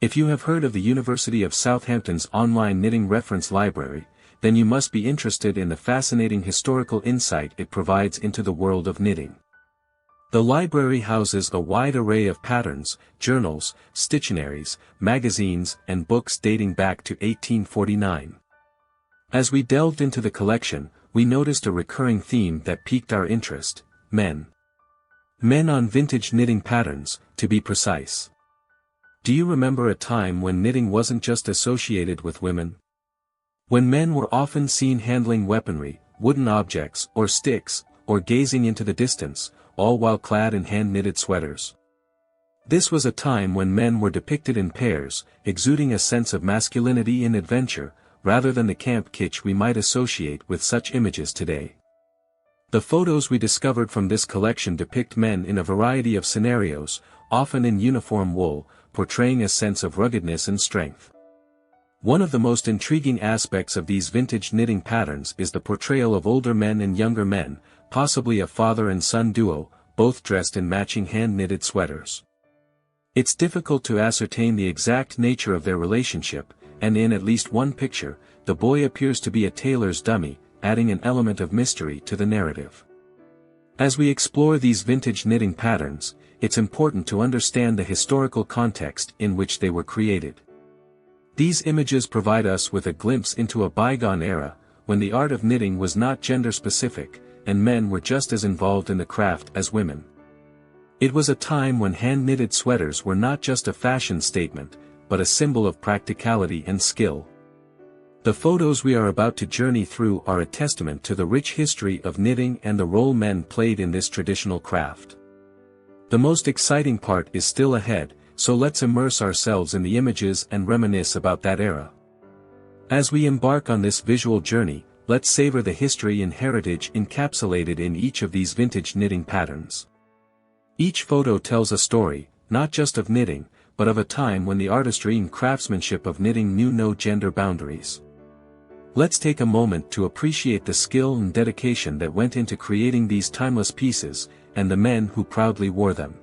If you have heard of the University of Southampton's online knitting reference library, then you must be interested in the fascinating historical insight it provides into the world of knitting. The library houses a wide array of patterns, journals, stitchionaries, magazines, and books dating back to 1849. As we delved into the collection, we noticed a recurring theme that piqued our interest: men. Men on vintage knitting patterns, to be precise. Do you remember a time when knitting wasn't just associated with women? When men were often seen handling weaponry, wooden objects, or sticks, or gazing into the distance, all while clad in hand-knitted sweaters. This was a time when men were depicted in pairs, exuding a sense of masculinity and adventure, rather than the camp kitsch we might associate with such images today. The photos we discovered from this collection depict men in a variety of scenarios, often in uniform wool, portraying a sense of ruggedness and strength. One of the most intriguing aspects of these vintage knitting patterns is the portrayal of older men and younger men, possibly a father and son duo, both dressed in matching hand-knitted sweaters. It's difficult to ascertain the exact nature of their relationship, and in at least one picture, the boy appears to be a tailor's dummy, adding an element of mystery to the narrative. As we explore these vintage knitting patterns, it's important to understand the historical context in which they were created. These images provide us with a glimpse into a bygone era, when the art of knitting was not gender-specific, and men were just as involved in the craft as women. It was a time when hand-knitted sweaters were not just a fashion statement, but a symbol of practicality and skill. The photos we are about to journey through are a testament to the rich history of knitting and the role men played in this traditional craft. The most exciting part is still ahead, so let's immerse ourselves in the images and reminisce about that era. As we embark on this visual journey, let's savor the history and heritage encapsulated in each of these vintage knitting patterns. Each photo tells a story, not just of knitting, but of a time when the artistry and craftsmanship of knitting knew no gender boundaries. Let's take a moment to appreciate the skill and dedication that went into creating these timeless pieces, and the men who proudly wore them.